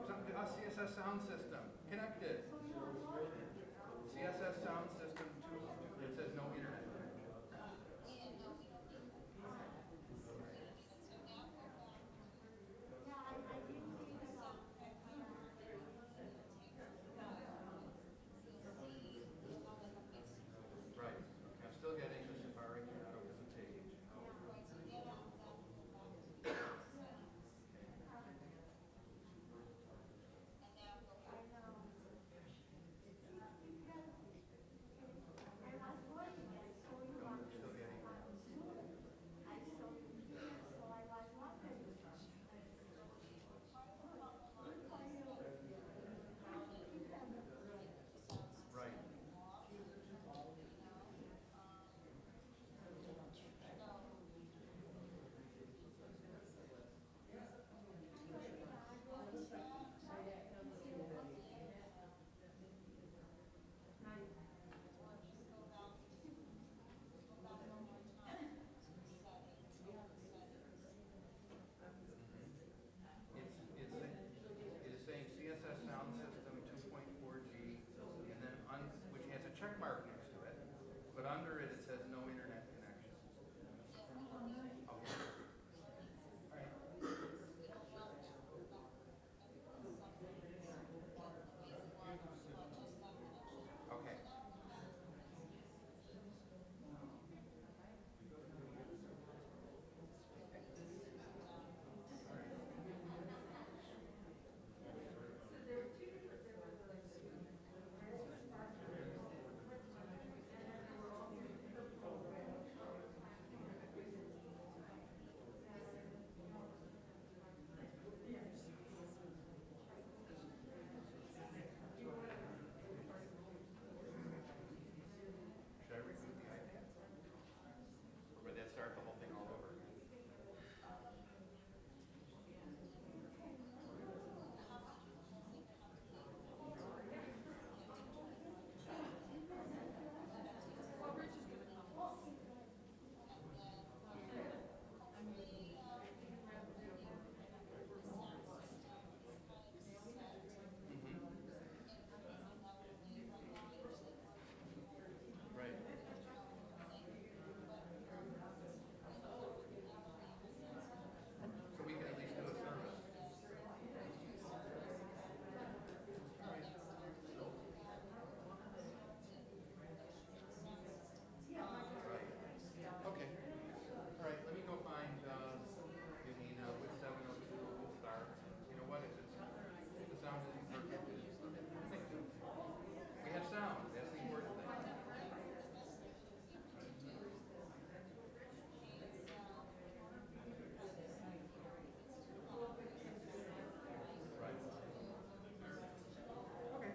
CSS sound system, connected. CSS sound system, it says no internet. Right, okay, I'm still getting the Safari Piano as a page. Still getting right. It is saying CSS sound system 2.4G, and then which has a check mark next to it, but under it it says no internet connection. Okay. All right. Okay. Should I reboot the iPad? Or would that start the whole thing all over again? Right. So we can at least do a service. Right. Okay. All right, let me go find Yanina with 702. We'll start. You know what? If the sound isn't perfect, we have sound. That's the important thing. Right. Okay.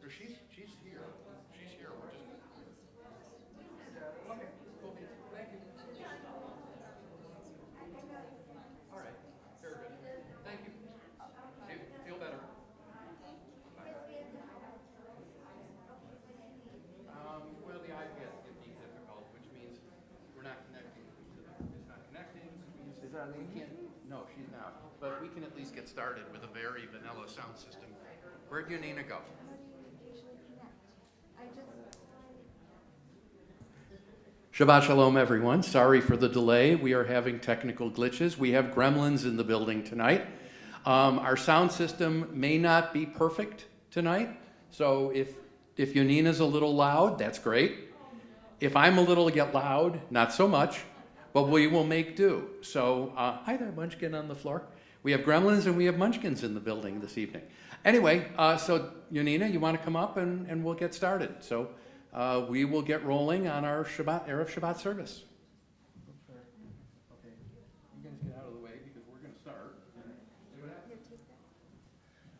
So she's here. She's here. We're just. Okay. Cool. Thank you. All right. Very good. Thank you. Feel better. Well, the iPads get being difficult, which means we're not connecting to it's not connecting. Is that we can't. No, she's not. But we can at least get started with a very vanilla sound system. Where'd Yanina go? Shabbat Shalom, everyone. Sorry for the delay. We are having technical glitches. We have gremlins in the building tonight. Our sound system may not be perfect tonight, so if Yanina's a little loud, that's great. If I'm a little loud, not so much, but we will make do. So, hi there, Munchkin on the floor. We have gremlins and we have munchkins in the building this evening. Anyway, so Yanina, you want to come up and we'll get started. So we will get rolling on our Erev Shabbat service. Okay, you guys get out of the way because we're going to start.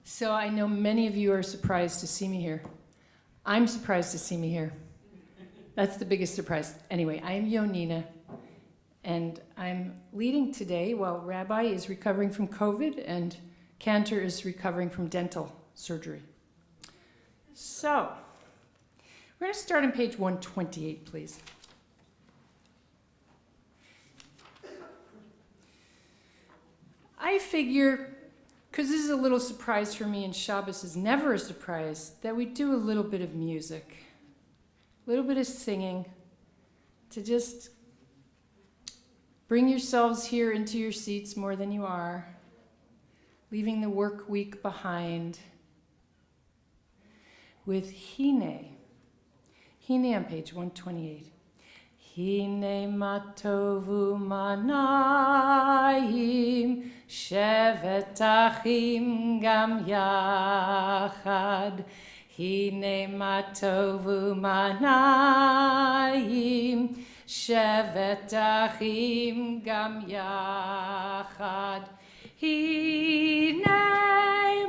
So I know many of you are surprised to see me here. I'm surprised to see me here. That's the biggest surprise. Anyway, I am Yonina, and I'm leading today while Rabbi is recovering from COVID and Cantor is recovering from dental surgery. So, we're going to start on page 128, please. I figure, because this is a little surprise for me and Shabbos is never a surprise, that we do a little bit of music, a little bit of singing, to just bring yourselves here into your seats more than you are, leaving the work week behind with Hine. Hine on page 128. Hine matovu manayim shevet achim gam yachad. Hine matovu manayim shevet achim gam yachad. Hine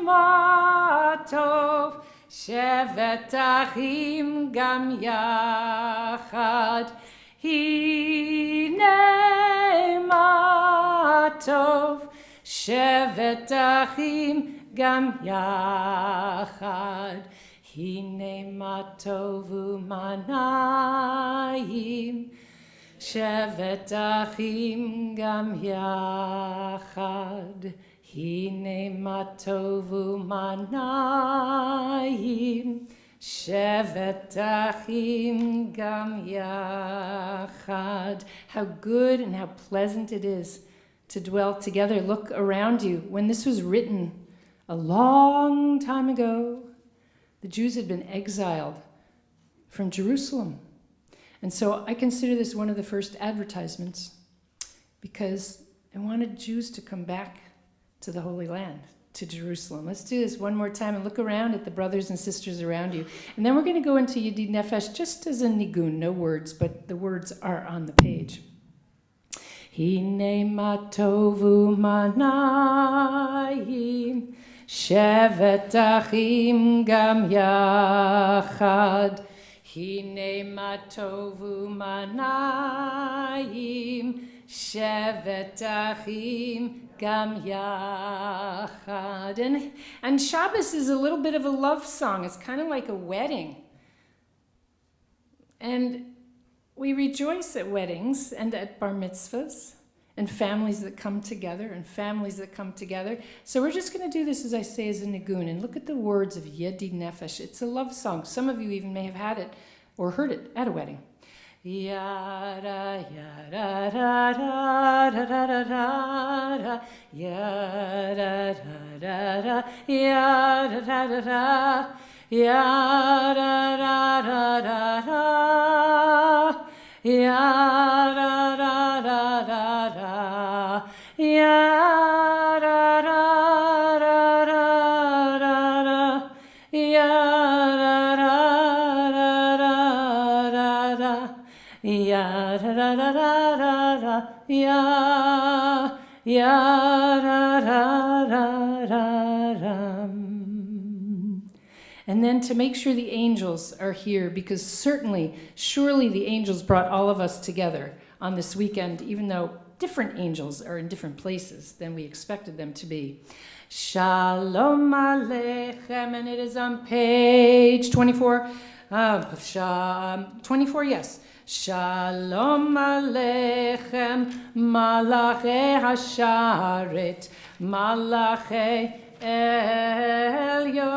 matov shevet achim gam yachad. Hine matov shevet achim gam yachad. Hine matovu manayim shevet achim gam yachad. Hine matovu manayim shevet achim gam yachad. How good and how pleasant it is to dwell together. Look around you. When this was written a long time ago, the Jews had been exiled from Jerusalem. And so I consider this one of the first advertisements because I wanted Jews to come back to the Holy Land, to Jerusalem. Let's do this one more time and look around at the brothers and sisters around you. And then we're going to go into Yedid Nefesh just as a nigun, no words, but the words are on the page. Hine matovu manayim shevet achim gam yachad. Hine matovu manayim shevet achim gam yachad. And Shabbos is a little bit of a love song. It's kind of like a wedding. And we rejoice at weddings and at bar mitzvahs and families that come together and families that come together. So we're just going to do this, as I say, as a nigun. And look at the words of Yedid Nefesh. It's a love song. Some of you even may have had it or heard it at a wedding. Yada yada da da da da da da yada da da da yada da da da yada da da da da yada da da da da yada da da da da yada ya da da da da da ya da da da da da. And then to make sure the angels are here, because surely the angels brought all of us together on this weekend, even though different angels are in different places than we expected them to be. Shalom Aleichem, and it is on page 24. 24, yes. Shalom Aleichem, Malachei Hasharet, Malachei Elyon,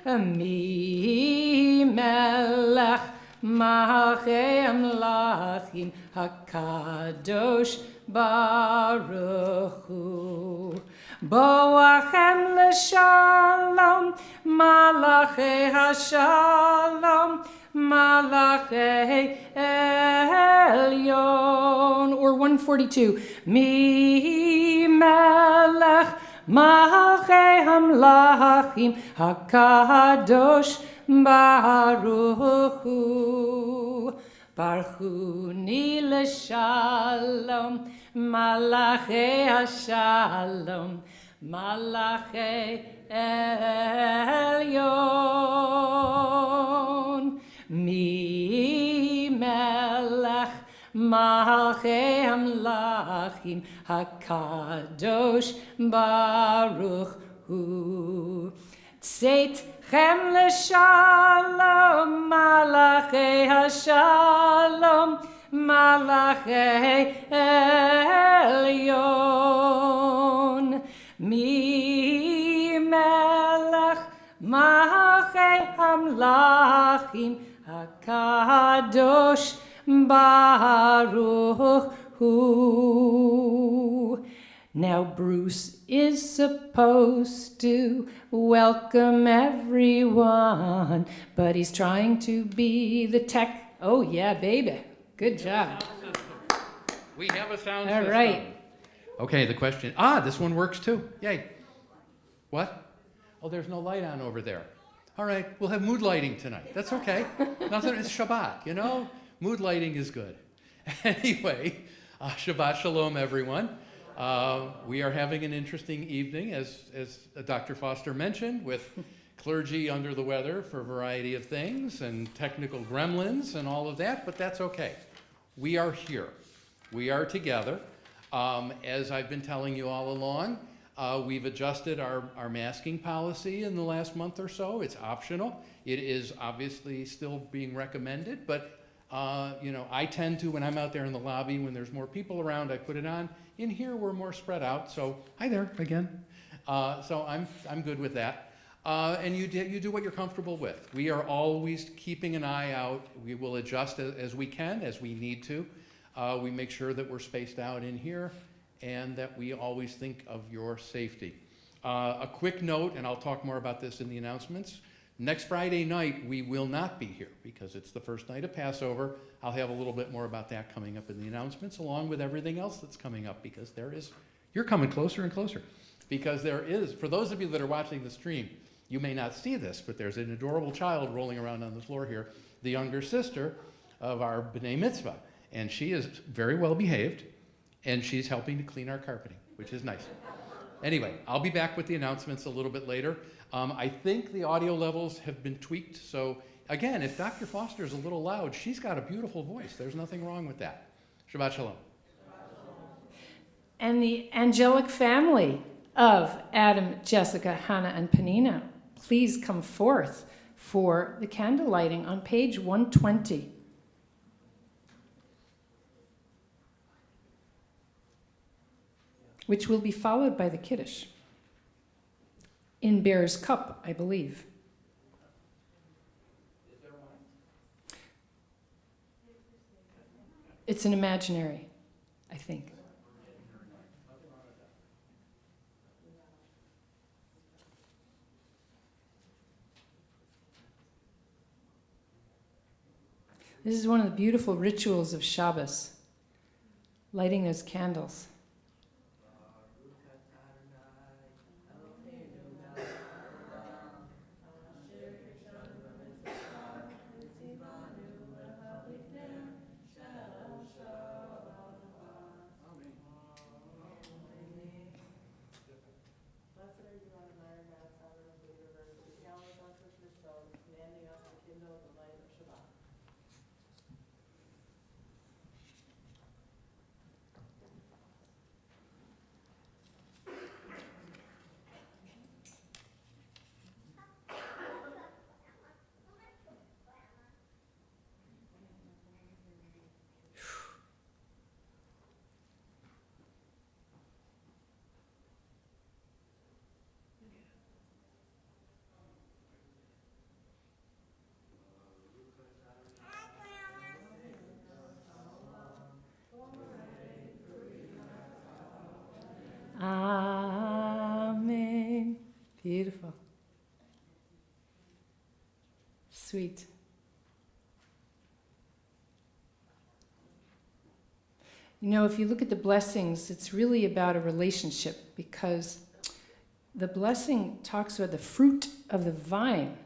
Mi Melech Malachei Amlachim, HaKadosh Baruch Hu. Boachem l'shalom, Malachei Hashalom, Malachei Elyon. Or 142. Mi melech Malachei Hamlachim, HaKadosh Baruch Hu. Barchuni l'shalom, Malachei Hashalom, Malachei Elyon. Mi melech Malachei Hamlachim, HaKadosh Baruch Hu. Tzeitchem l'shalom, Malachei Hashalom, Malachei Elyon. Mi melech Malachei Hamlachim HaKadosh Baruch Hu. Now Bruce is supposed to welcome everyone, but he's trying to be the tech. Oh yeah, baby. Good job. We have a sound All system. right. Okay, the question. This one works too. Yay. What? Oh, there's no light on over there. All right, we'll have mood lighting tonight. That's okay. Nothing. It's Shabbat, you know? Mood lighting is good. Anyway, Shabbat Shalom, everyone. We are having an interesting evening, as Dr. Foster mentioned, with clergy under the weather for a variety of things and technical gremlins and all of that, but that's okay. We are here. We are together. As I've been telling you all along, we've adjusted our masking policy in the last month or so. It's optional. It is obviously still being recommended, but I tend to, when I'm out there in the lobby, when there's more people around, I put it on. In here, we're more spread out, so hi there again. So I'm good with that. And you do what you're comfortable with. We are always keeping an eye out. We will adjust as we can, as we need to. We make sure that we're spaced out in here and that we always think of your safety. A quick note, and I'll talk more about this in the announcements. Next Friday night, we will not be here because it's the first night of Passover. I'll have a little bit more about that coming up in the announcements, along with everything else that's coming up, because you're coming closer and closer. Because there is, for those of you that are watching the stream, you may not see this, but there's an adorable child rolling around on the floor here, the younger sister of our B'nai Mitzvah. And she is very well behaved, and she's helping to clean our carpeting, which is nice. Anyway, I'll be back with the announcements a little bit later. I think the audio levels have been tweaked, so again, if Dr. Foster is a little loud, she's got a beautiful voice. There's nothing wrong with that. Shabbat Shalom. And the angelic family of Adam, Jessica, Hannah, and Penina, please come forth for the candle lighting on page 120. Which will be followed by the Kiddush. In Bear's Cup, I believe. Is there one? It's an imaginary, I think. This is one of the beautiful rituals of Shabbos, lighting those candles. Amen. Beautiful. Sweet. You know, if you look at the blessings, it's really about a relationship, because the blessing talks about the fruit of the vine.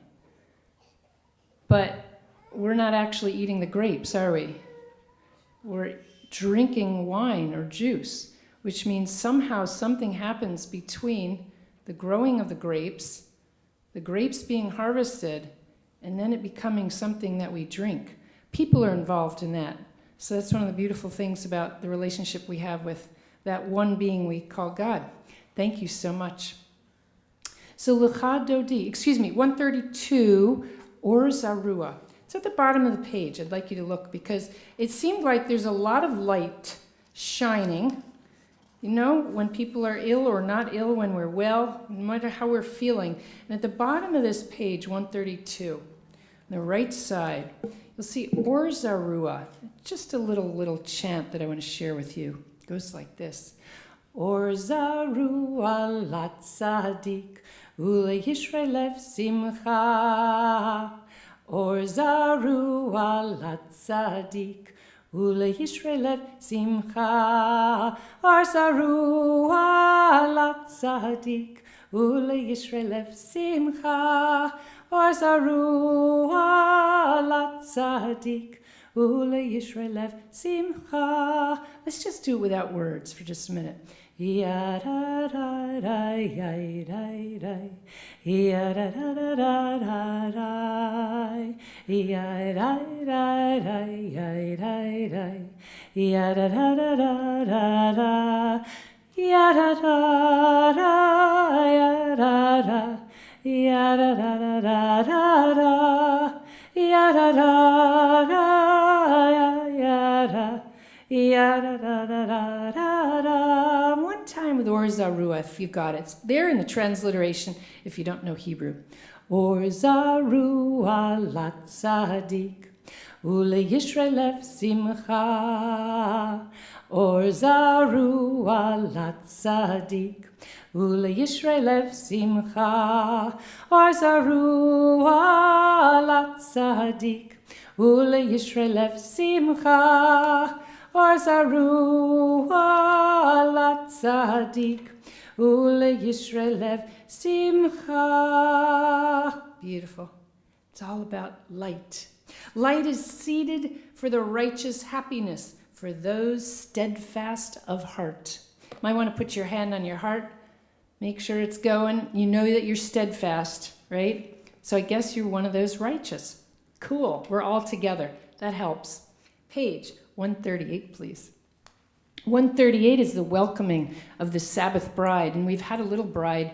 But we're not actually eating the grapes, are we? We're drinking wine or juice, which means somehow something happens between the growing of the grapes being harvested, and then it becoming something that we drink. People are involved in that. So that's one of the beautiful things about the relationship we have with that one being we call God. Thank you so much. So Lucha Dodi, 132, Or Zarua. It's at the bottom of the page. I'd like you to look because it seemed like there's a lot of light shining. You know, when people are ill or not ill, when we're well, no matter how we're feeling. And at the bottom of this page, 132, on the right side, you'll see Or Zarua. Just a little chant that I want to share with you. It goes like this. Or Zarua lat tzadik, ule yishrei lev simcha. Or Zarua lat tzadik, ule yishrei lev simcha. Or Zarua lat tzadik, ule yishrei lev simcha. Or Zarua lat tzadik, ule yishrei lev simcha. Let's just do it without words for just a minute. Ya da da da ya da da, ya da da da da da, ya da da da ya da da, ya da da da da da, ya da da da ya da da, ya da da da da da, ya da da da ya da. One time with Or Zarua, if you got it. It's there in the transliteration if you don't know Hebrew. Or Zarua lat tzadik, ule yishrei lev simcha. Or Zarua lat tzadik, ule yishrei lev simcha. Or Zarua lat tzadik, ule yishrei lev simcha. Or Zarua lat tzadik, ule yishrei lev simcha. Beautiful. It's all about light. Light is seeded for the righteous happiness, for those steadfast of heart. You might want to put your hand on your heart. Make sure it's going. You know that you're steadfast, right? So I guess you're one of those righteous. Cool. We're all together. That helps. Page 138, please. 138 is the welcoming of the Sabbath bride. And we've had a little bride,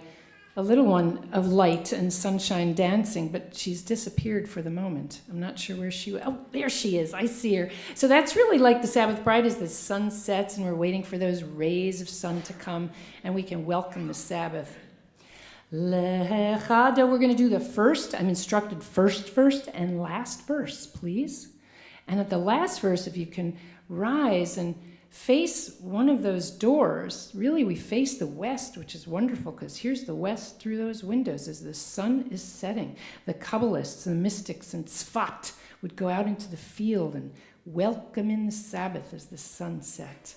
a little one of light and sunshine dancing, but she's disappeared for the moment. I'm not sure where she went. Oh, there she is. I see her. So that's really like the Sabbath bride as the sun sets and we're waiting for those rays of sun to come and we can welcome the Sabbath. Lechada, we're going to do the first. I'm instructed first and last verse, please. And at the last verse, if you can rise and face one of those doors, really we face the west, which is wonderful because here's the west through those windows as the sun is setting. The Kabbalists, the mystics, and Tzfat would go out into the field and welcome in the Sabbath as the sun set.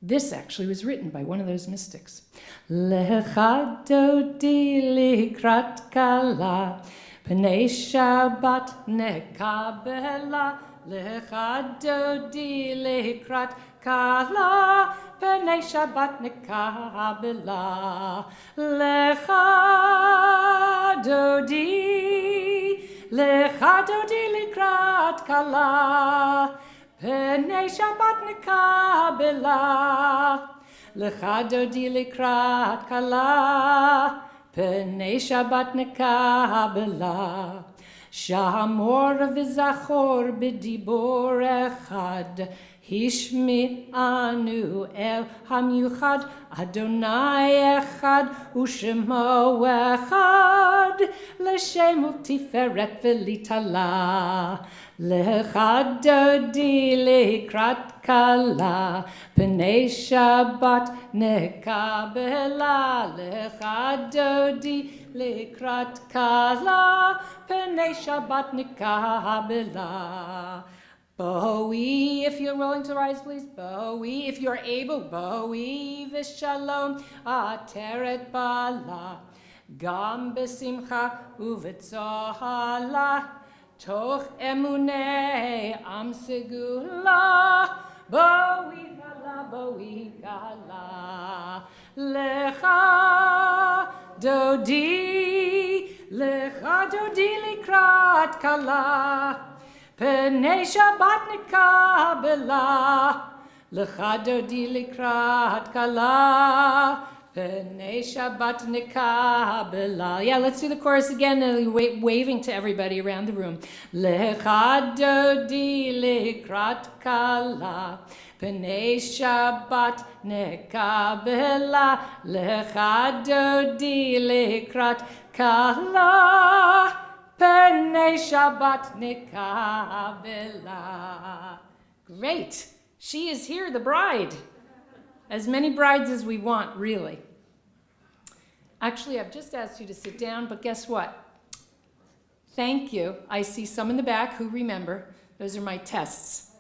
This actually was written by one of those mystics. Lecha dodi likrat kala, pnei Shabbat nekabela. Lecha dodi likrat kala, pnei Shabbat nekabela. Lecha dodi likrat kala, pnei Shabbat nekabela. Lecha dodi likrat kala, pnei Shabbat nekabela. Shamor v'zachor b'dibor echad, Hishmi'anu el hamiuchad, Adonai echad, u'shemo echad, l'shem u'tiferet v'litala. Lecha dodi likrat kala, pnei Shabbat nekabela. Lecha dodi likrat kala, pnei Shabbat nekabela. Bowie, if you're willing to rise, please. Bowie, if you're able. Bowie v'shalom ateret bala, gam b'simcha u'v'tzohala, toch emunei am segula. Bowie gala. Lecha dodi likrat kala, pnei Shabbat nekabela. Lecha dodi likrat kala, P'nei Shabbat nikabela. Yeah, let's do the chorus again, and waving to everybody around the room. Lecha dodi likrat kala. P'nei Shabbat nikabela. Lecha dodi likrat kala. P'nei Shabbat nikabela. Great. She is here, the bride. As many brides as we want, really. Actually, I've just asked you to sit down, but guess what? Thank you. I see some in the back who remember. Those are my tests.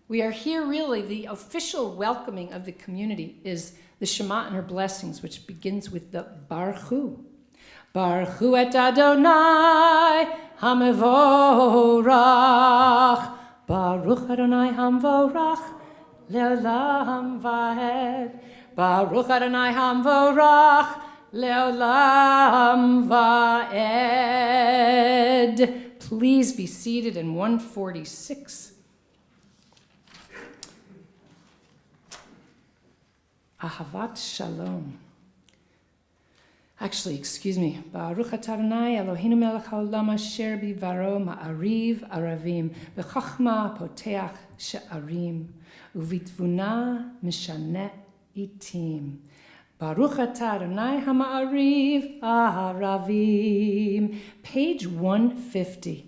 We are here, really. The official welcoming of the community is the Shema and her blessings, which begins with the Baruch Hu. Baruch Hu et Adonai HaMevorach. Baruch Adonai HaMevorach. Leolam vaed, Baruch Adonai Hamvorach, Leolam vaed. Please be seated in 146. Ahavat Shalom. Actually, excuse me. Baruch atah Adonai Eloheinu melech haolam asher bivaro ma'ariv aravim v'chachma poteach she'arim. Uvitvuna mishane itim. Baruch atah Adonai hama'ariv aravim. Page 150.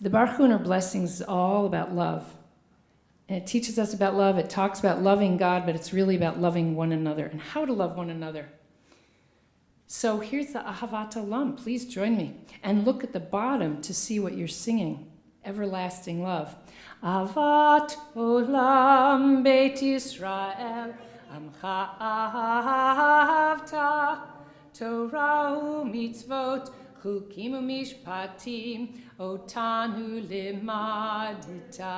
The Baruch Hu and her blessings is all about love. And it teaches us about love. It talks about loving God, but it's really about loving one another and how to love one another. So here's the Ahavat Olam. Please join me. And look at the bottom to see what you're singing. Everlasting love. Ahavat Olam Beit Yisrael Amcha Ahavta Torah u'mitzvot Chukim u'mishpatim Otanu limadita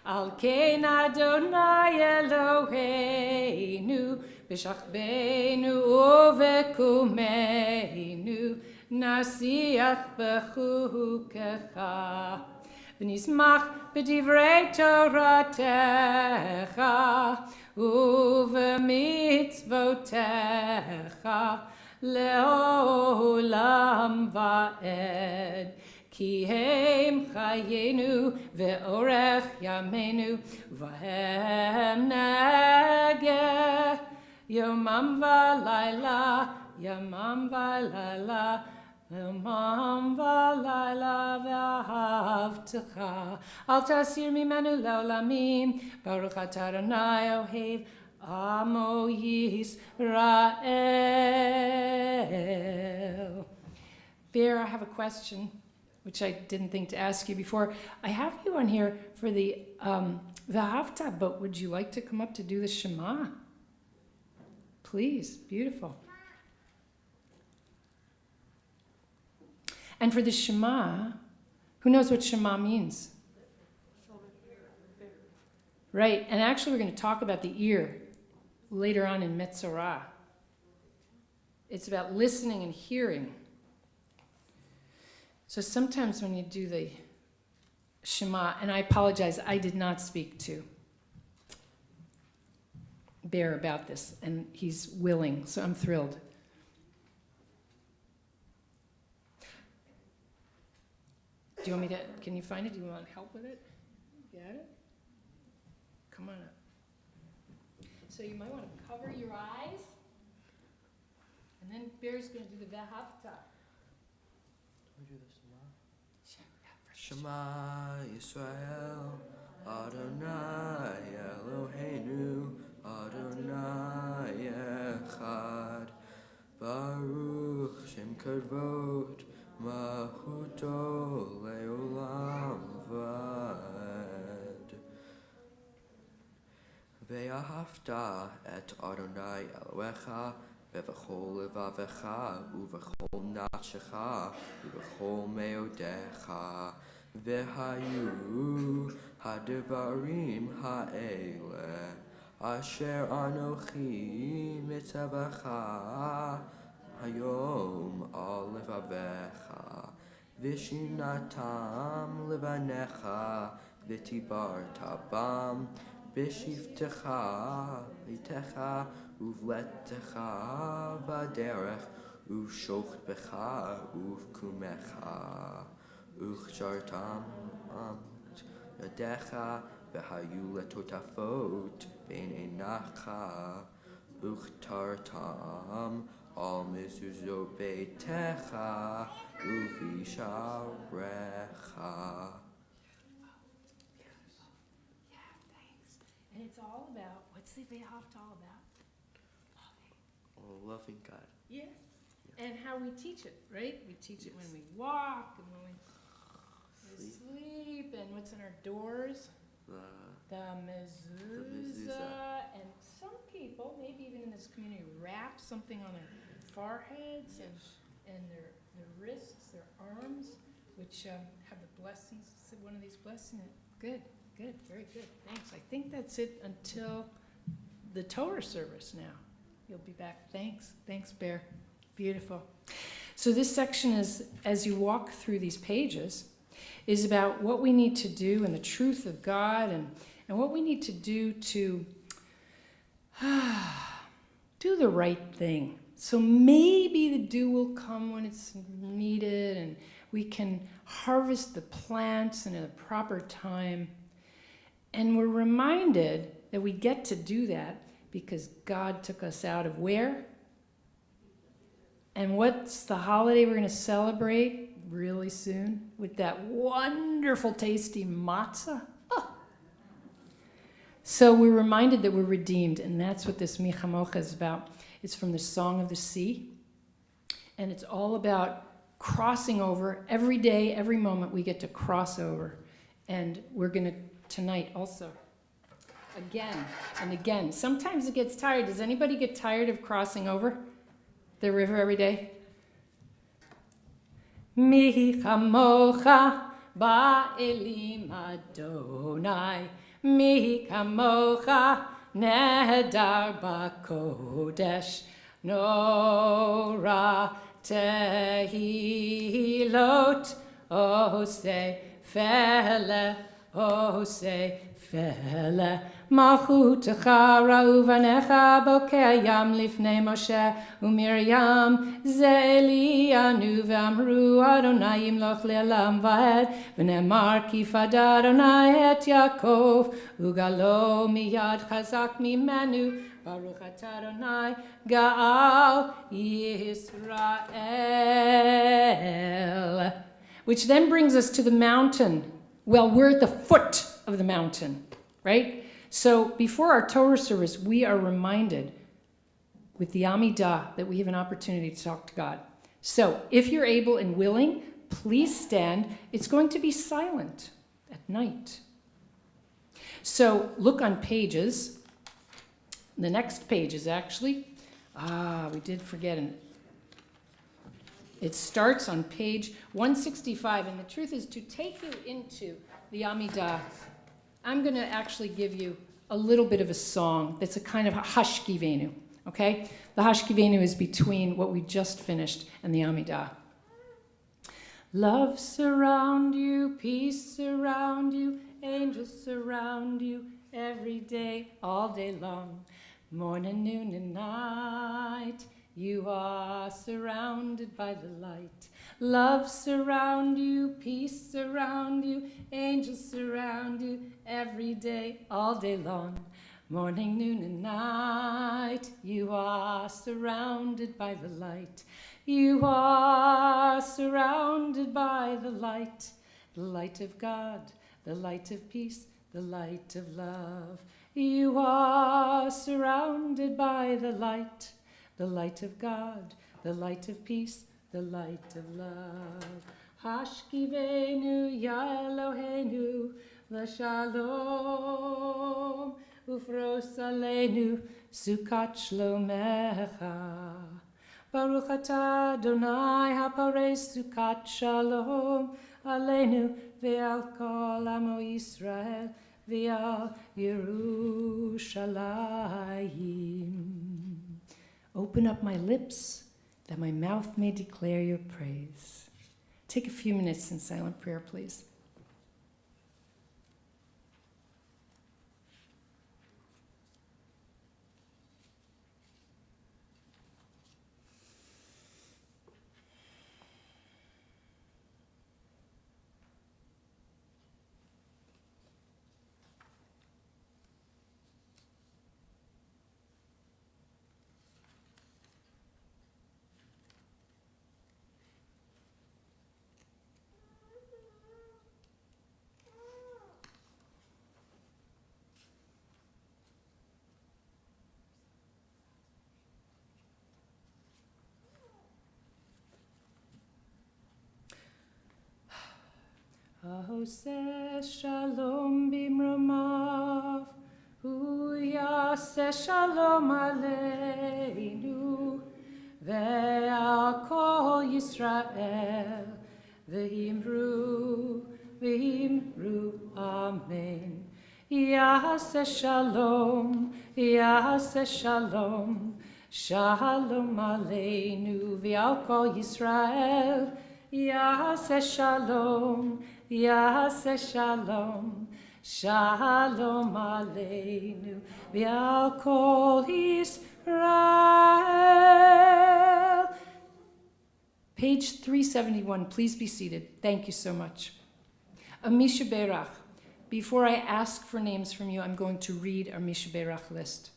Al kein Adonai Eloheinu B'shachbeinu u'vekumeinu Nasiach b'chukecha V'nismach b'divrei Toratecha U'v'mitzvotecha Le'olam va'ed Ki heim chayenu ve'orech yamenu v'hem negeh Yomam v'layla, yomam v'layla Yomam v'layla v'ahavtecha Al tasir mimenu le'olamim Baruch atah Adonai ohev Amo Yisrael. Bear, I have a question, which I didn't think to ask you before. I have you on here for the V'ahavta, but would you like to come up to do the Shema? Please, beautiful. And for the Shema, who knows what Shema means? Right, and actually we're going to talk about the ear later on in Metzorah. It's about listening and hearing. So sometimes when you do the Shema, and I apologize, I did not speak to Bear about this, and he's willing, so I'm thrilled. Do you want me to, can you find it? Do you want help with it? Got it? Come on up. So you might want to cover your eyes, and then Bear's going to do the V'ahavta. Shema Yisrael, Adonai Eloheinu, Adonai Echad, Baruch Shem Kavod, Mahuto Leolam Vad. Ve'ahavta et Adonai Elohecha, V'chol levavecha, u'v'chol nafshecha, u'v'chol meodecha, v'hayu ha'devarim ha'ele, asher anochi mitzavecha, hayom al levavecha, v'shinatam levanecha, v'tibarta bam, b'shivtecha litecha, uvletecha v'derech, uvshocht becha, uvkumecha, uchartam yadecha, v'hayu letotafot, ben enacha, uchtartam, al mezuzot beitecha, uvisharecha. And it's all about, what's the Ve'ahavta all about? Oh, loving God. Yes. And how we teach it, right? We teach it when we walk and when we sleep, and what's in our doors? The mezuzah. And some people, maybe even in this community, wrap something on their foreheads and their wrists, their arms, which have the blessings, one of these blessings. Good, very good, thanks. I think that's it until the Torah service now. You'll be back. Thanks, Bear. Beautiful. So this section is, as you walk through these pages, is about what we need to do and the truth of God and what we need to do to do the right thing. So maybe the dew will come when it's needed and we can harvest the plants in a proper time. And we're reminded that we get to do that because God took us out of where? And what's the holiday we're going to celebrate really soon? With that wonderful, tasty matzah. Oh. So we're reminded that we're redeemed, and that's what this Michamocha is about. It's from the Song of the Sea, and it's all about crossing over. Every day, every moment, we get to cross over. And we're going to, tonight also, again and again. Sometimes it gets tired. Does anybody get tired of crossing over the river every day? Mi chamocha ba'elim Adonai, mi chamocha nehedar ba'kodesh, nora tehilot oseh fele, oseh fele. Malchutecha ra'uvanecha bokeh yam lifnei Moshe u'Miriam ze Elianu ve'amru Adonai yimloch le'olam va'ed v'nemar ki fada Adonai et Yaakov ugalo miyad chazak mimenu baruch atah Adonai ga'al Yisrael. Which then brings us to the mountain. Well, we're at the foot of the mountain, right? So before our Torah service, we are reminded with the Amidah that we have an opportunity to talk to God. So if you're able and willing, please stand. It's going to be silent at night. So look on pages. The next page is actually, we did forget it. It starts on page 165, and the truth is to take you into the Amidah, I'm going to actually give you a little bit of a song that's a kind of a hashkivenu, okay? The hashkivenu is between what we just finished and the Amidah. Love surround you, peace surround you, angels surround you every day, all day long, morning, noon, and night. You are surrounded by the light. Love surround you, peace surround you, angels surround you every day, all day long, morning, noon, and night. You are surrounded by the light. You are surrounded by the light of God, the light of peace, the light of love. You are surrounded by the light of God, the light of peace, the light of love. Hashkivenu ya Eloheinu l'shalom ufros aleinu sukat shlomecha. Baruch atah Adonai hapares sukat shalom aleinu ve'al kol amo Yisrael ve'al Yerushalayim. Open up my lips, that my mouth may declare your praise. Take a few minutes in silent prayer, please. Ha'oseh shalom bimromav, hu yaseh shalom aleinu, ve'al kol Yisrael, v'himru, amen. Yaseh shalom, shalom aleinu, ve'al kol Yisrael, Yaseh shalom, shalom aleinu, ve'al kol Israel. Page 371, please be seated. Thank you so much. Amisha Berach. Before I ask for names from you, I'm going to read our Misha Berach list.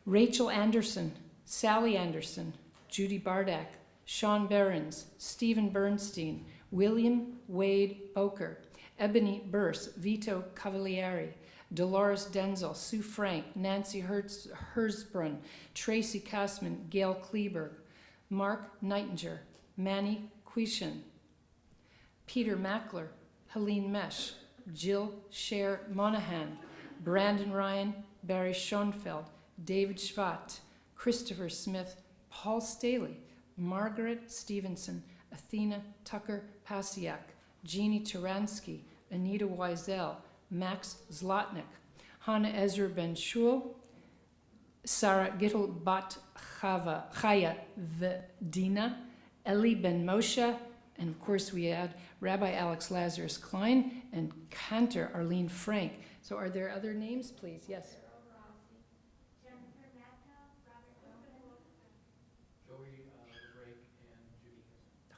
Rachel Anderson, Sally Anderson, Judy Bardak, Sean Behrens, Stephen Bernstein, William Wade Boker, Ebony Burse, Vito Cavalieri, Dolores Denzel, Sue Frank, Nancy Herzbrunn, Tracy Kassman, Gail Kleberg, Mark Nightinger, Manny Quishan, Peter Mackler, Helene Mesh, Jill Scher Monahan, Brandon Ryan, Barry Schoenfeld, David Schwatt, Christopher Smith, Paul Staley, Margaret Stevenson, Athena Tucker Pasiak, Jeannie Turansky, Anita Wiesel, Max Zlotnick, Hannah Ezra Ben Shul, Sarah Gittel Bat Chaya Vedina, Eli Ben Moshe, and of course we add Rabbi Alex Lazarus Klein and Cantor Arlene Frank. So are there other names, please? Yes.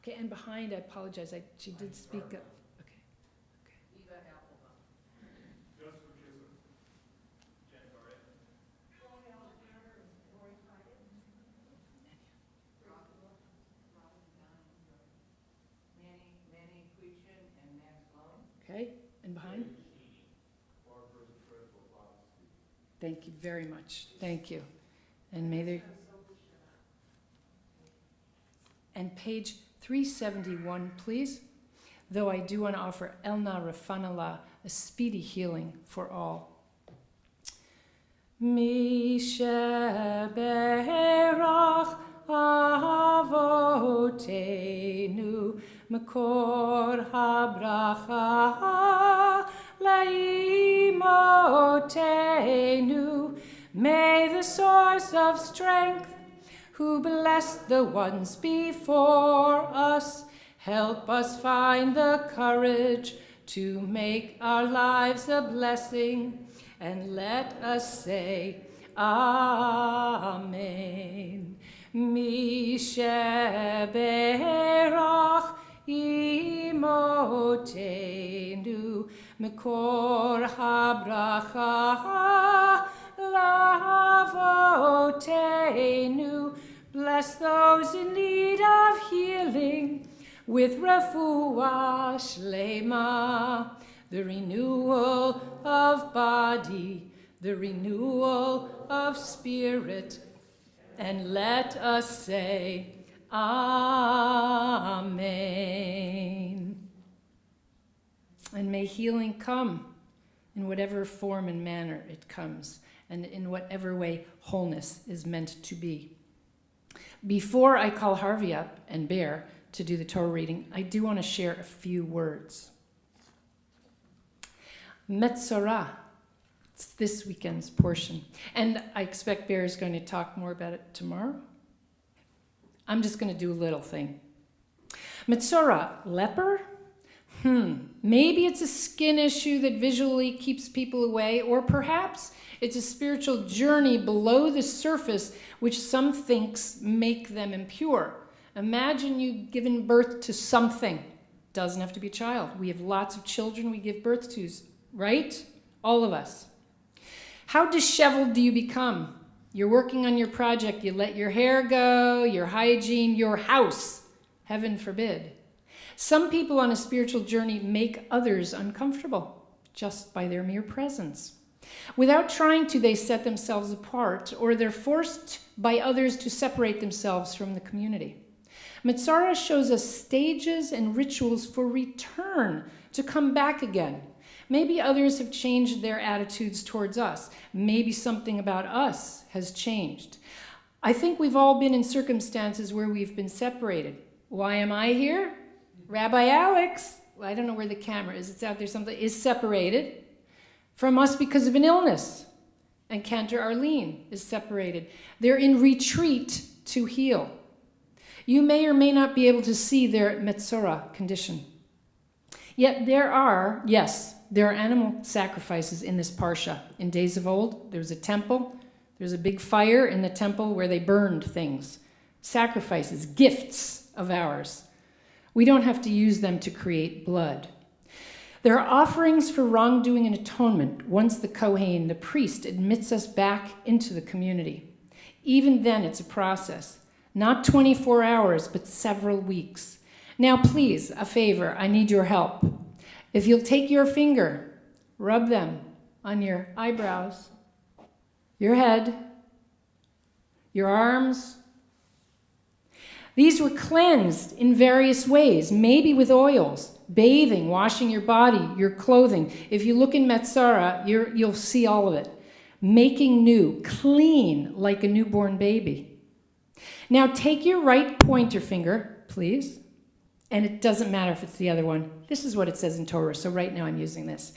Okay, and behind, I apologize. She did speak up. Okay. Okay, and behind? Thank you very much. Thank you. And may there... And page 371, please. Though I do want to offer Elna Rafanala a speedy healing for all. Mishe berach avotenu mekor habracha leimotenu. May the source of strength, who blessed the ones before us, help us find the courage to make our lives a blessing, and let us say, Amen. Mishe berach imotenu mekor habracha lavotenu. Bless those in need of healing with refuah shlema, the renewal of body, the renewal of spirit, and let us say, Amen. And may healing come in whatever form and manner it comes, and in whatever way wholeness is meant to be. Before I call Harvey up and Bear to do the Torah reading, I do want to share a few words. Metzorah, it's this weekend's portion. And I expect Bear is going to talk more about it tomorrow. I'm just going to do a little thing. Metzorah, leper? Maybe it's a skin issue that visually keeps people away, or perhaps it's a spiritual journey below the surface which some thinks make them impure. Imagine you've given birth to something. Doesn't have to be a child. We have lots of children we give birth to, right? All of us. How disheveled do you become? You're working on your project, you let your hair go, your hygiene, your house, heaven forbid. Some people on a spiritual journey make others uncomfortable just by their mere presence. Without trying to, they set themselves apart, or they're forced by others to separate themselves from the community. Mitzvah shows us stages and rituals for return, to come back again. Maybe others have changed their attitudes towards us. Maybe something about us has changed. I think we've all been in circumstances where we've been separated. Why am I here? Rabbi Alex, well, I don't know where the camera is, it's out there something, is separated from us because of an illness. And Cantor Arlene is separated. They're in retreat to heal. You may or may not be able to see their Metzora condition. Yet there are animal sacrifices in this Parsha. In days of old, there was a temple. There's a big fire in the temple where they burned things. Sacrifices, gifts of ours. We don't have to use them to create blood. There are offerings for wrongdoing and atonement once the Kohen, the priest, admits us back into the community. Even then, it's a process. Not 24 hours, but several weeks. Now, please, a favor, I need your help. If you'll take your finger, rub them on your eyebrows, your head, your arms. These were cleansed in various ways, maybe with oils, bathing, washing your body, your clothing. If you look in Metzora, you'll see all of it. Making new, clean, like a newborn baby. Now take your right pointer finger, please, and it doesn't matter if it's the other one. This is what it says in Torah, so right now I'm using this.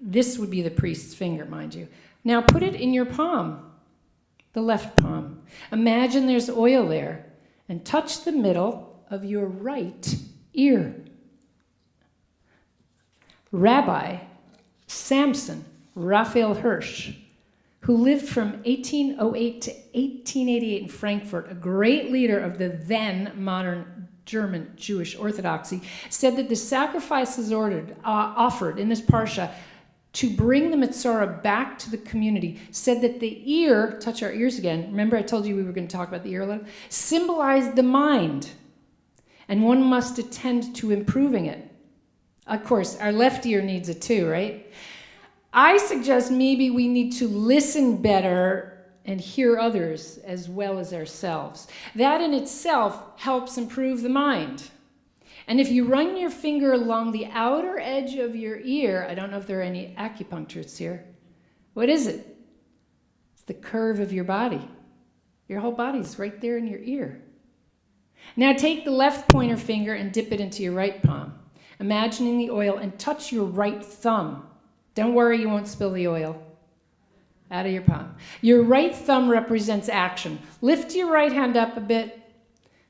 This would be the priest's finger, mind you. Now put it in your palm, the left palm. Imagine there's oil there, and touch the middle of your right ear. Rabbi Samson Raphael Hirsch, who lived from 1808 to 1888 in Frankfurt, a great leader of the then modern German Jewish Orthodoxy, said that the sacrifices offered in this Parsha to bring the Metzora back to the community, said that the ear, touch our ears again, remember I told you we were going to talk about the ear a little, symbolized the mind, and one must attend to improving it. Of course, our left ear needs it too, right? I suggest maybe we need to listen better and hear others as well as ourselves. That in itself helps improve the mind. And if you run your finger along the outer edge of your ear, I don't know if there are any acupuncturists here. What is it? It's the curve of your body. Your whole body's right there in your ear. Now take the left pointer finger and dip it into your right palm, imagining the oil, and touch your right thumb. Don't worry, you won't spill the oil out of your palm. Your right thumb represents action. Lift your right hand up a bit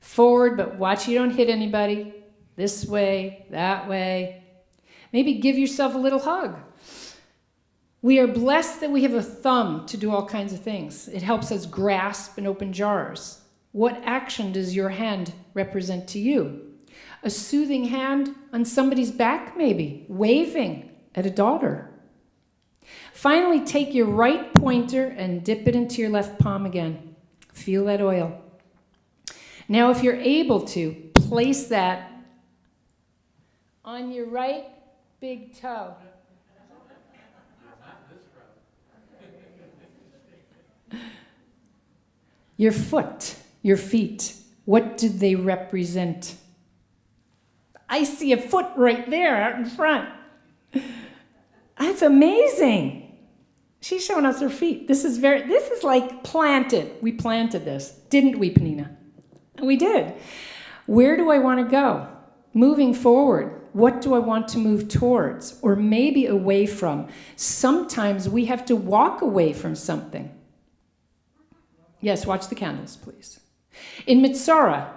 forward, but watch you don't hit anybody. This way, that way. Maybe give yourself a little hug. We are blessed that we have a thumb to do all kinds of things. It helps us grasp and open jars. What action does your hand represent to you? A soothing hand on somebody's back, maybe, waving at a daughter. Finally, take your right pointer and dip it into your left palm again. Feel that oil. Now, if you're able to, place that on your right big toe. Your foot, your feet, what do they represent? I see a foot right there out in front. That's amazing. She's showing us her feet. This is like planted. We planted this, didn't we, Penina? We did. Where do I want to go? Moving forward. What do I want to move towards? Or maybe away from? Sometimes we have to walk away from something. Yes, watch the candles, please. In Metzora,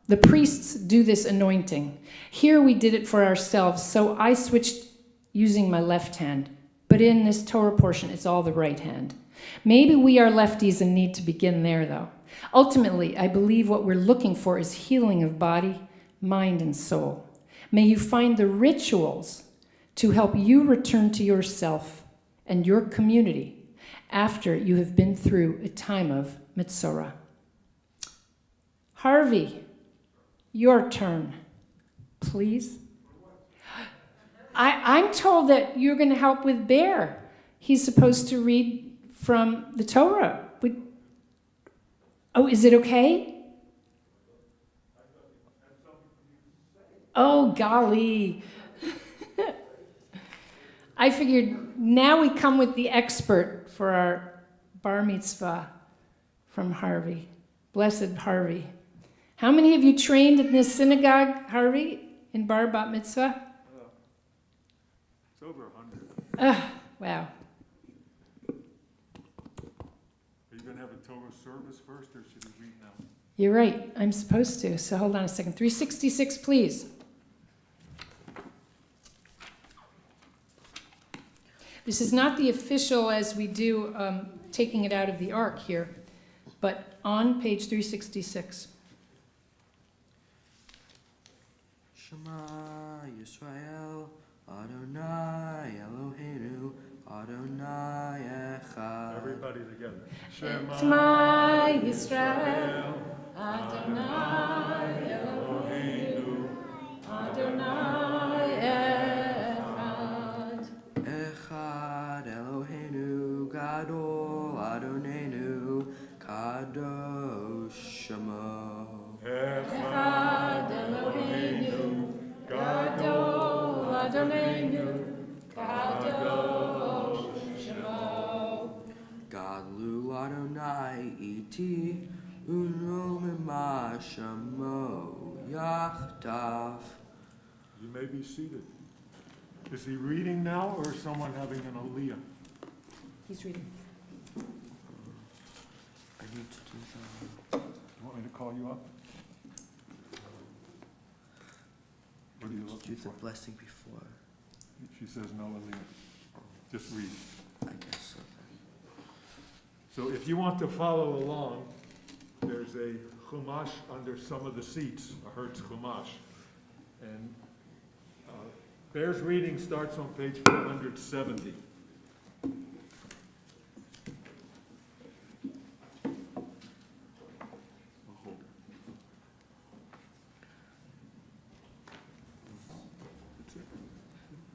the priests do this anointing. Here we did it for ourselves, so I switched using my left hand. But in this Torah portion, it's all the right hand. Maybe we are lefties and need to begin there, though. Ultimately, I believe what we're looking for is healing of body, mind, and soul. May you find the rituals to help you return to yourself and your community after you have been through a time of Metzora. Harvey, your turn, please. I'm told that you're going to help with Bear. He's supposed to read from the Torah. Oh, is it okay? Oh, golly. I figured now we come with the expert for our bar mitzvah from Harvey. Blessed Harvey. How many of you trained in this synagogue, Harvey, in bar bat mitzvah? It's over 100. Wow. Are you going to have a Torah service first, or should we read now? You're right, I'm supposed to. So hold on a second. 366, please. This is not the official as we do taking it out of the ark here, but on page 366. Shema Yisrael, Adonai Eloheinu, Adonai Echad. Everybody together. Shema Yisrael, Adonai Eloheinu, Adonai Echad. Echad Eloheinu, Gadol Adonenu, Kadosh Shema. Echad Eloheinu, Gadol Adonenu, Kadosh Shemo. Gadlu Adonai iti, uno mima shemo yachtav. You may be seated. Is he reading now, or is someone having an aliyah? He's reading. I need to do that. You want me to call you up? What are you Do looking the for? blessing before. She says no aliyah. Just read. I guess so. So if you want to follow along, there's a chumash under some of the seats, a Hertz chumash. And Bear's reading starts on page 470.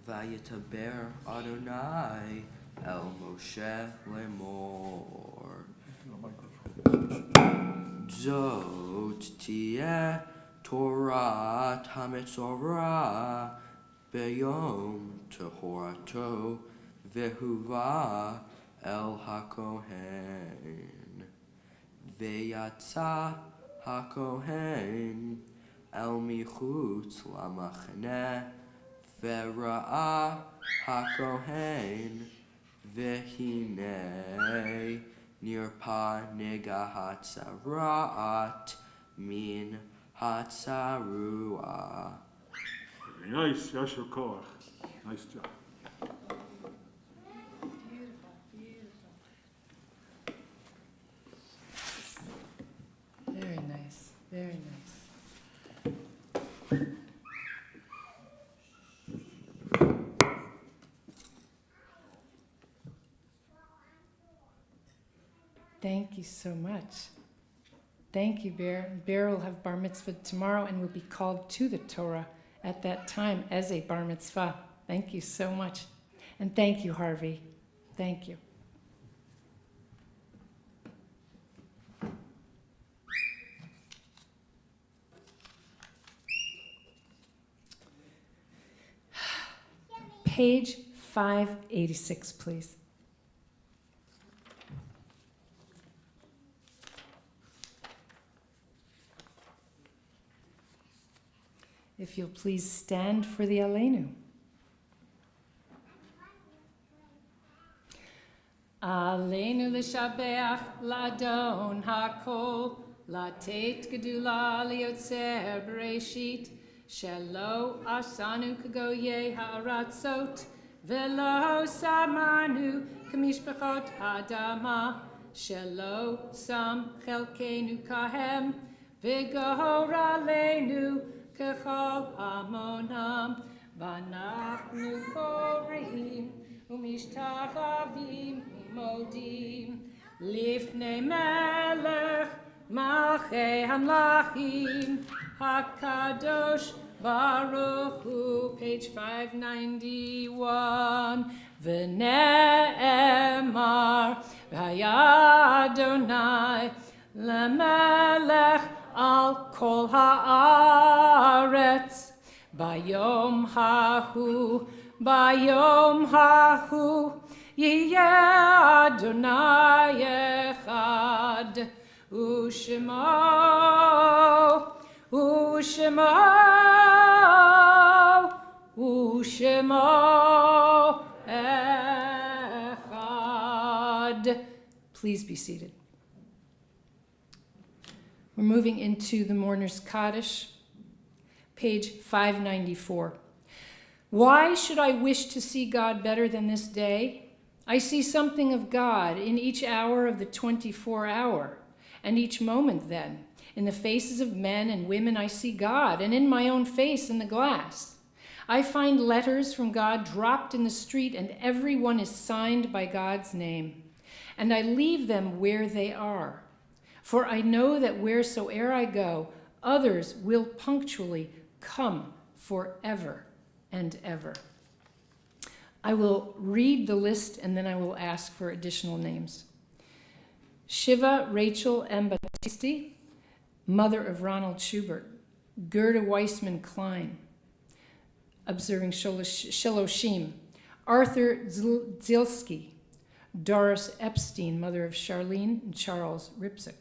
Vayitaber Adonai El Moshe Lemor. Zot tieh Torah Hamitzorah Beyom Tehorato Vehuva El HaKohen Veyatza HaKohen El Michutz Lamachneh Vera'ah HaKohen Vehine Nirpa Nega Hatzaraat Min Hatzarua. Very nice, Yashar Koach. Nice job. Very nice, very nice. Thank you so much. Thank you, Bear. Bear will have bar mitzvah tomorrow and will be called to the Torah at that time as a bar mitzvah. Thank you so much. And thank you, Harvey. Thank you. Page 586, please. If you'll please stand for the Aleinu. Aleinu l'shabeach l'adon hakol latet gedula liotzer bereshit shelo asanu kagoye haratzot velo samanu kamishpachot hadama shelo sam chelkenu kahem v'gohor aleinu kechol hamonam v'anachnu korim umishtachavim umodim lifnei melech malchei hamlachim hakadosh baruch hu. Page 591. V'ne'emar v'haya Adonai lemelech al kol haaretz Bayom hahu, bayom hahu, yiyeh Adonai echad, u'shemo, u'shemo, u'shemo echad. Please be seated. We're moving into the Mourner's Kaddish, page 594. Why should I wish to see God better than this day? I see something of God in each hour of the 24-hour, and each moment then. In the faces of men and women I see God, and in my own face in the glass. I find letters from God dropped in the street, and every one is signed by God's name. And I leave them where they are. For I know that wheresoe'er I go, others will punctually come forever and ever. I will read the list and then I will ask for additional names. Shiva Rachel M. Battisti, mother of Ronald Schubert. Gerda Weissman Klein, observing Shiloshim. Arthur Zilski. Doris Epstein, mother of Charlene and Charles Ripsick.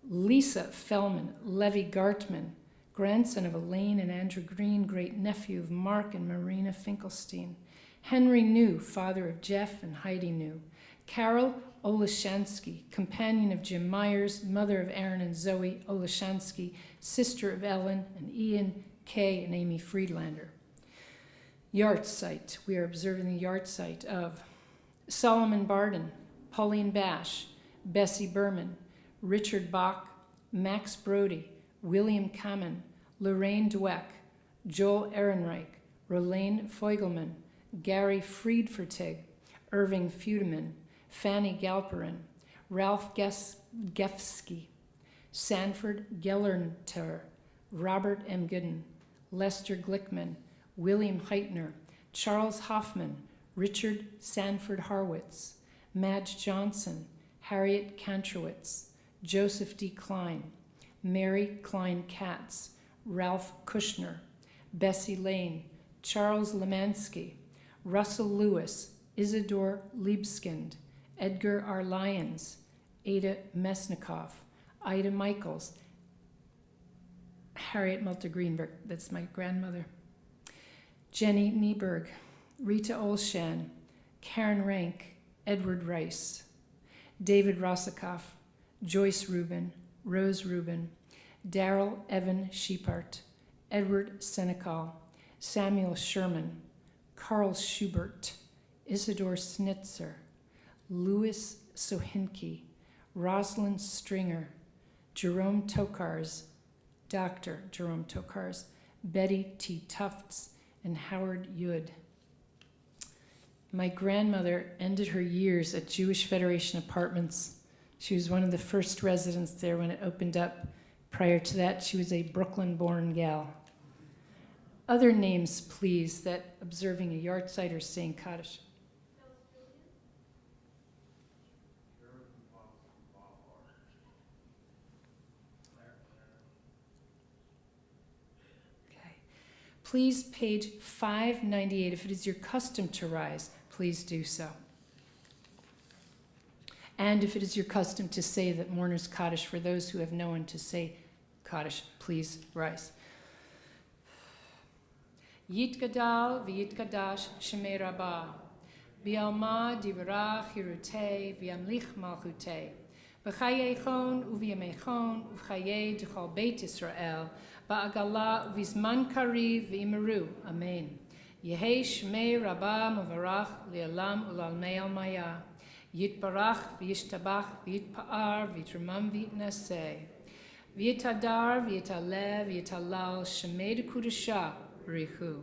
Lisa Fellman, Levi Gartman, grandson of Elaine and Andrew Green, great-nephew of Mark and Marina Finkelstein. Henry New, father of Jeff and Heidi New. Carol Olashansky, companion of Jim Myers, mother of Aaron and Zoe Olashansky, sister of Ellen and Ian, Kay, and Amy Friedlander. Yahrzeit. We are observing the yahrzeit of Solomon Barden, Pauline Bash, Bessie Berman, Richard Bach, Max Brody, William Kamen, Lorraine Dweck, Joel Ehrenreich, Rolane Feugelman, Gary Friedfertig, Irving Feudemann, Fanny Galperin, Ralph Gefsky, Sanford Gellernter, Robert M. Gooden, Lester Glickman, William Heitner, Charles Hoffman, Richard Sanford Harwitz, Madge Johnson, Harriet Kantrowitz, Joseph D. Klein, Mary Klein Katz, Ralph Kushner, Bessie Lane, Charles Lemansky, Russell Lewis, Isidore Liebskind, Edgar R. Lyons, Ada Mesnikoff, Ida Michaels, Harriet Multer Greenberg, that's my grandmother, Jenny Nieberg, Rita Olshan, Karen Rank, Edward Rice, David Rosikoff, Joyce Rubin, Rose Rubin, Darrell Evan Sheepart, Edward Senecal, Samuel Sherman, Carl Schubert, Isidore Snitzer, Louis Sohinki, Rosalind Stringer, Jerome Tokars, Dr. Jerome Tokars, Betty T. Tufts, and Howard Yud. My grandmother ended her years at Jewish Federation Apartments. She was one of the first residents there when it opened up. Prior to that, she was a Brooklyn-born gal. Other names, please, that observing a yahrzeit or saying Kaddish. Okay. Please, page 598. If it is your custom to rise, please do so. And if it is your custom to say that mourner's Kaddish, for those who have no one to say Kaddish, please rise. Yitgadal v'yitkadash shemei rabbah, bi'alma divrach hirutei v'yamlich malchutei, v'chayei u'v'yamei u'v'chayei d'chol beit Yisrael, ba'agala u'v'zman kariv v'imeru. Amen. Yehei shemei rabbah mavarach li'alam u'lalmei almaya. Yitbarach v'yishtabach v'yitpa'ar v'yitramam v'yitnaseh. V'yitadar v'yitalev v'yitalal shemei d'kudashah richu.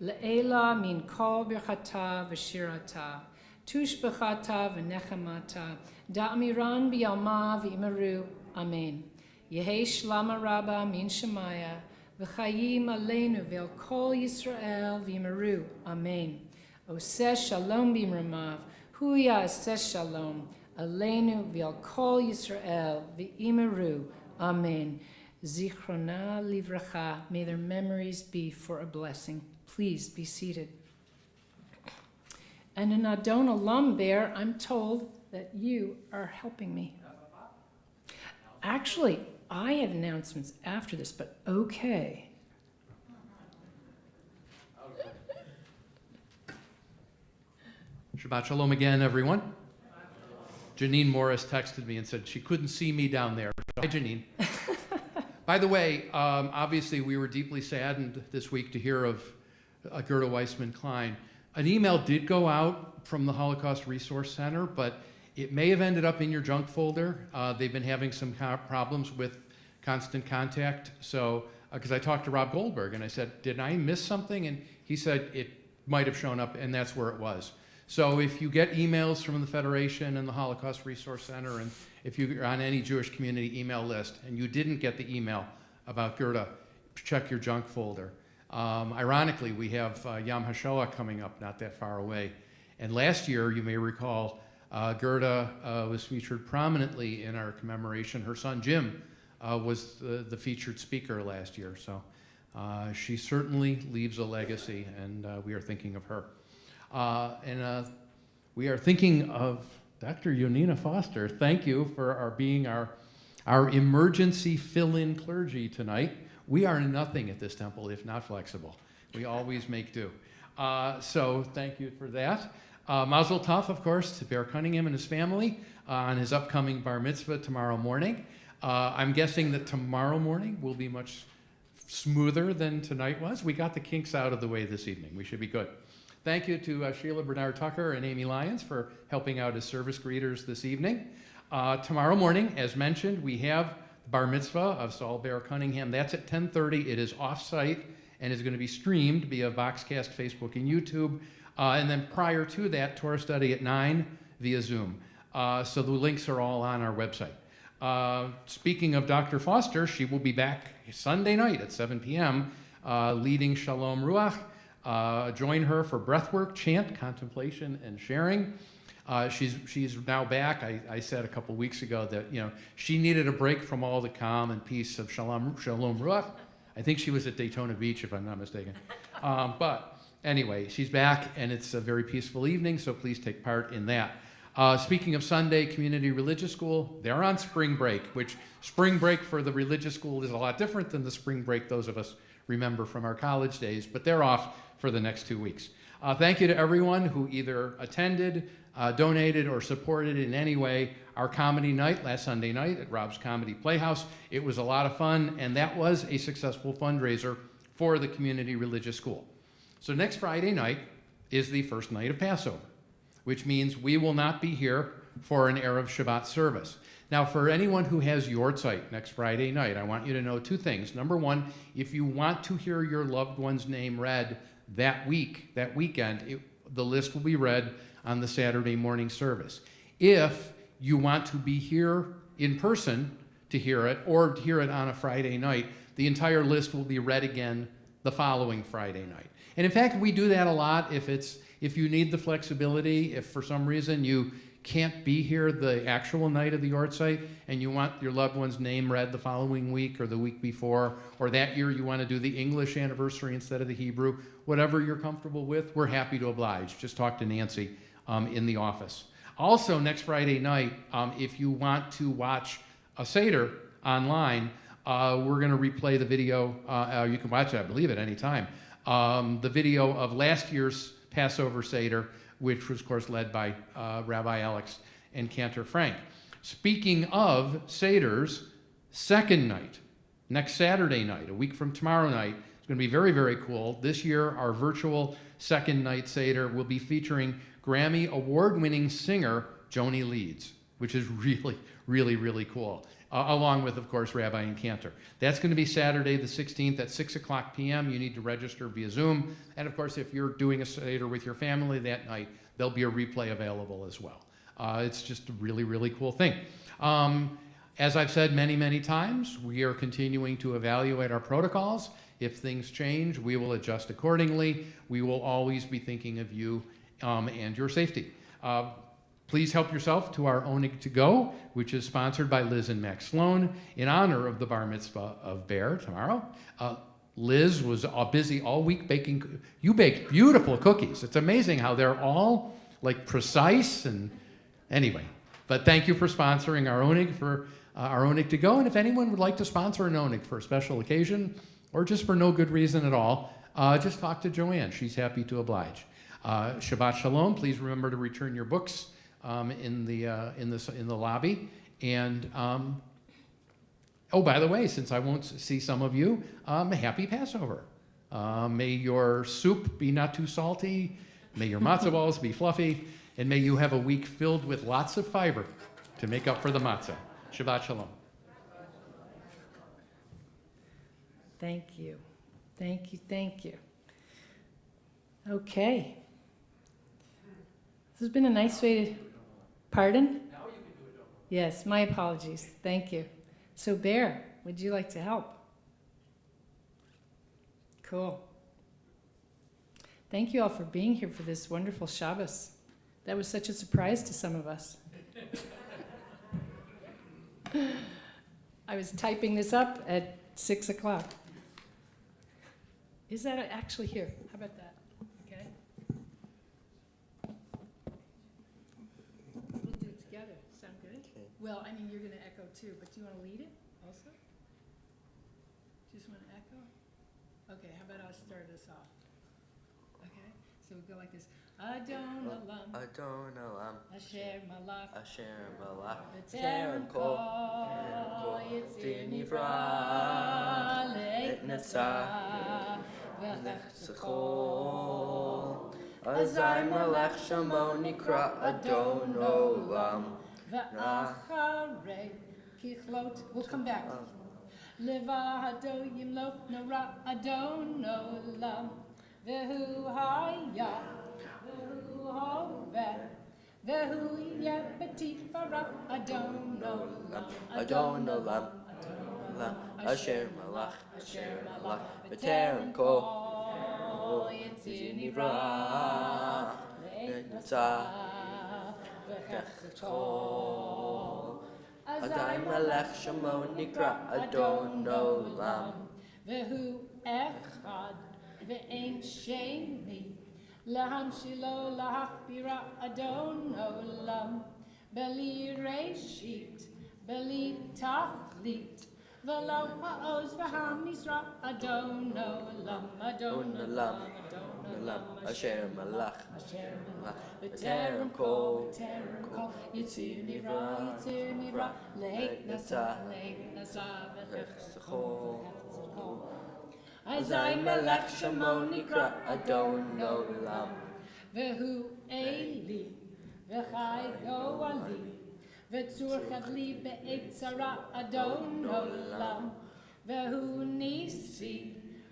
Le'ela min kol birchata v'shirata. Tushbechata v'nechamata. Da'amiran b'yalma v'imeru. Amen. Yehei shlama rabba min shemaya. V'chayim aleinu v'el kol Yisrael v'imeru. Amen. Oseh shalom b'imramav. Huya aseh shalom. Aleinu v'al kol Yisrael v'imeru. Amen. Zichrona livracha. May their memories be for a blessing. Please be seated. And an Adon alum bear, I'm told that you are helping me. Actually, I have announcements after this, but okay. Shabbat Shalom again, everyone. Janine Morris texted me and said she couldn't see me down there. Hi, Janine. By the way, obviously we were deeply saddened this week to hear of Gerda Weissman Klein. An email did go out from the Holocaust Resource Center, but it may have ended up in your junk folder. They've been having some problems with constant contact. So, because I talked to Rob Goldberg and I said, did I miss something? And he said it might have shown up, and that's where it was. So if you get emails from the Federation and the Holocaust Resource Center, and if you're on any Jewish community email list and you didn't get the email about Gerda, check your junk folder. Ironically, we have Yom HaShoah coming up not that far away. And last year, you may recall, Gerda was featured prominently in our commemoration. Her son, Jim, was the featured speaker last year. So she certainly leaves a legacy, and we are thinking of her. And we are thinking of Dr. Yonina Foster. Thank you for being our emergency fill-in clergy tonight. We are nothing at this temple if not flexible. We always make do. So thank you for that. Mazel tov, of course, to Bear Cunningham and his family on his upcoming bar mitzvah tomorrow morning. I'm guessing that tomorrow morning will be much smoother than tonight was. We got the kinks out of the way this evening. We should be good. Thank you to Sheila Bernard Tucker and Amy Lyons for helping out as service greeters this evening. Tomorrow morning, as mentioned, we have the bar mitzvah of Saul Bear Cunningham. That's at 10:30. It is off-site and is going to be streamed via Voxcast, Facebook, and YouTube. And then prior to that, Torah study at 9 via Zoom. So the links are all on our website. Speaking of Dr. Foster, she will be back Sunday night at 7 p.m. Leading Shalom Ruach. Join her for breathwork, chant, contemplation, and sharing. She's now back. I said a couple weeks ago that she needed a break from all the calm and peace of Shalom Ruach. I think she was at Daytona Beach, if I'm not mistaken. But anyway, she's back, and it's a very peaceful evening, so please take part in that. Speaking of Sunday Community Religious School, they're on spring break, which spring break for the religious school is a lot different than the spring break those of us remember from our college days, but they're off for the next 2 weeks. Thank you to everyone who either attended, donated, or supported in any way our comedy night last Sunday night at Rob's Comedy Playhouse. It was a lot of fun, and that was a successful fundraiser for the Community Religious School. So next Friday night is the first night of Passover, which means we will not be here for an Erev Shabbat service. Now, for anyone who has Yortzeit next Friday night, I want you to know two things. Number one, if you want to hear your loved one's name read that weekend, the list will be read on the Saturday morning service. If you want to be here in person to hear it, or to hear it on a Friday night, the entire list will be read again the following Friday night. And in fact, we do that a lot if you need the flexibility, if for some reason you can't be here the actual night of the Yortzeit and you want your loved one's name read the following week or the week before, or that year you want to do the English anniversary instead of the Hebrew, whatever you're comfortable with, we're happy to oblige. Just talk to Nancy in the office. Also, next Friday night, if you want to watch a Seder online, we're going to replay the video. You can watch it, I believe, at any time. The video of last year's Passover Seder, which was, of course, led by Rabbi Alex and Cantor Frank. Speaking of Seders, second night, next Saturday night, a week from tomorrow night, it's going to be very, very cool. This year, our virtual second night Seder will be featuring Grammy award-winning singer Joni Leeds, which is really, really, really cool, along with, of course, Rabbi and Cantor. That's going to be Saturday the 16th at 6 o'clock p.m. You need to register via Zoom. And, of course, if you're doing a Seder with your family that night, there'll be a replay available as well. It's just a really, really cool thing. As I've said many, many times, we are continuing to evaluate our protocols. If things change, we will adjust accordingly. We will always be thinking of you and your safety. Please help yourself to our Oneg to Go, which is sponsored by Liz and Max Sloan in honor of the bar mitzvah of Bear tomorrow. Liz was busy all week baking. You baked beautiful cookies. It's amazing how they're all like precise and anyway. But thank you for sponsoring our Oneg to Go. And if anyone would like to sponsor an Oneg for a special occasion or just for no good reason at all, just talk to Joanne. She's happy to oblige. Shabbat Shalom. Please remember to return your books in the lobby. And oh, by the way, since I won't see some of you, happy Passover. May your soup be not too salty. May your matzah balls be fluffy. And may you have a week filled with lots of fiber to make up for the matzah. Shabbat Shalom. Thank you. Thank you. Thank you. Okay. This has been a nice way to... Pardon? Now you can do it. Yes, my apologies. Thank you. So, Bear, would you like to help? Cool. Thank you all for being here for this wonderful Shabbos. That was such a surprise to some of us. I was typing this up at 6 o'clock. Is that actually here? How about that? Okay. We'll do it together. Sound good? Okay. Well, I mean, you're going to echo too, but do you want to lead it also? Just want to echo? Okay, how about I'll start us off? Okay, so we'll go like this. Adon Olam, Adon Olam, Asher Malach, Asher Malach, B'terem kol, Yitzir Nivra, Le'et Netzah, V'chol, Azai Malach Shamo Nikra Adon Olam, V'acharei Kichlot, we'll come back. Levado Yimlot Nora Adon Olam, V'hu Haya, V'hu Hoveh, V'hu Yepeti Bara Adon Olam, Adon Olam, Asher Malach, Asher Malach, B'terem kol, Yitzir Nivra, Le'et Netzah, V'chol, Azai Malach Shamo Nikra Adon Olam, V'hu Echad, Ve'ein Sheni, Lahamshilo Lahachbira Adon Olam, Beli Reshit, Beli Tachlit, V'lo Ha'oz V'hamizra Adon Olam, Adon Olam, Adon Olam, Asher Malach, Asher Malach, B'terem B'terem kol, kol, Yitzir Nivra, Le'et Netzah, V'chol, Azai Melech Shamo Nikra Adon Olam, V'hu Eli, V'chai Goali, V'tzur Chadli Be'et Tzara Adon Olam, V'hu Nisi,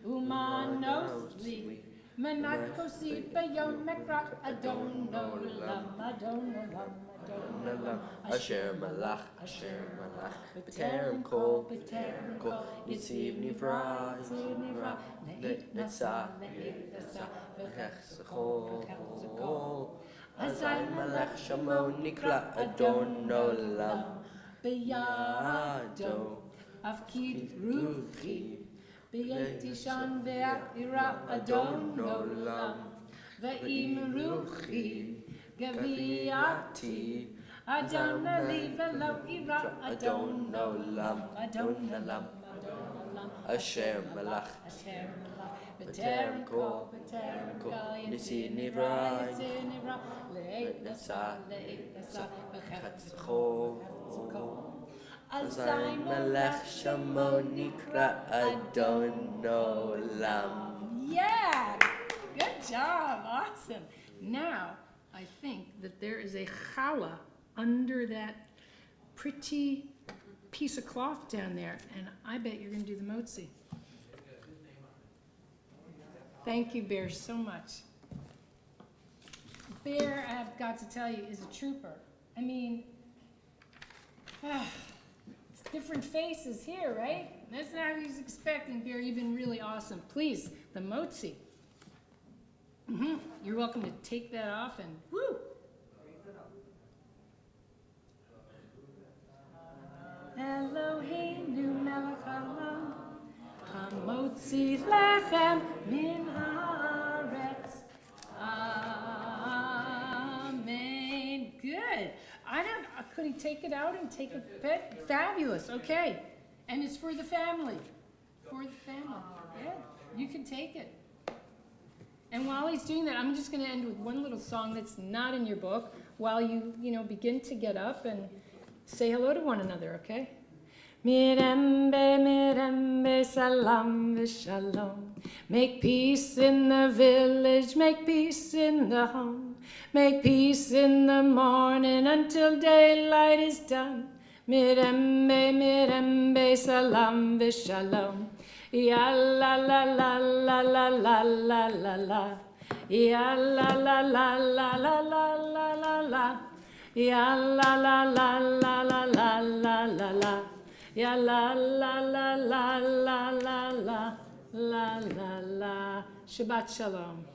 Umanos Li, Menat Kosi B'yom Mekra Adon Olam, Adon Olam, Adon Olam, Asher Malach, Asher Malach, B'terem kol, Yitzir Nivra, Le'et Netzah, V'chol, Azai Malach Shamo Nikra Adon Olam, B'yado, Avkid Ruchi, B'yetishan Ve'akira Adon Olam, Ve'im Ruchi, Gaviati, Adon Ali V'lo Ira Adon Olam, Adon Olam, Asher Malach, Asher Malach, B'terem kol, Yitzir Nivra, Le'et Netzah, V'chol, Azai Malach Shamo Nikra Adon Olam. Yeah! Good job! Awesome. Now, I think that there is a challah under that pretty piece of cloth down there, and I bet you're going to do the motzi. Thank you, Bear, so much. Bear, I've got to tell you, is a trooper. I mean, it's different faces here, right? That's not what he was expecting, Bear. You've been really awesome. Please, the motzi. You're welcome to take that off and woo! Eloheinu melech haolam, hamotzi lechem min haaretz. Amen. Good. Could he take it out and take a bit? Fabulous. Okay. And it's for the family. For the family. Yeah. You can take it. And while he's doing that, I'm just going to end with one little song that's not in your book while you begin to get up and say hello to one another, okay? Mirembe, mirembe, salam v'shalom. Make peace in the village, make peace in the home. Make peace in the morning until daylight is done. Mirembe, mirembe, salam v'shalom. Ya la la la la la la la la la. Ya la la la la la la la la la. Ya la la la la la la la la la. Ya la la la la la la la la la la. Shabbat shalom.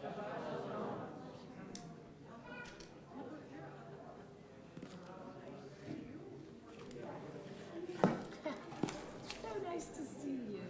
So nice to see you.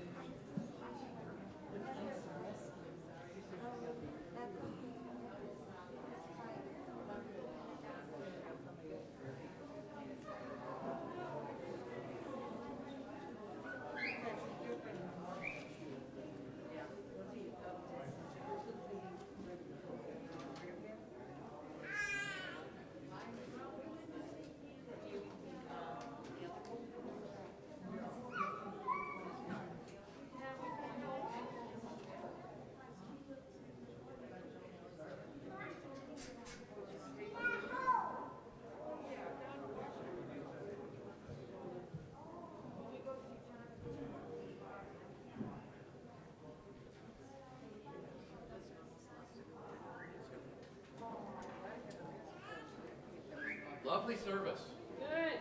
Lovely service. Good.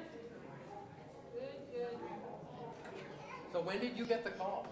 Good, good. So when did you get the call?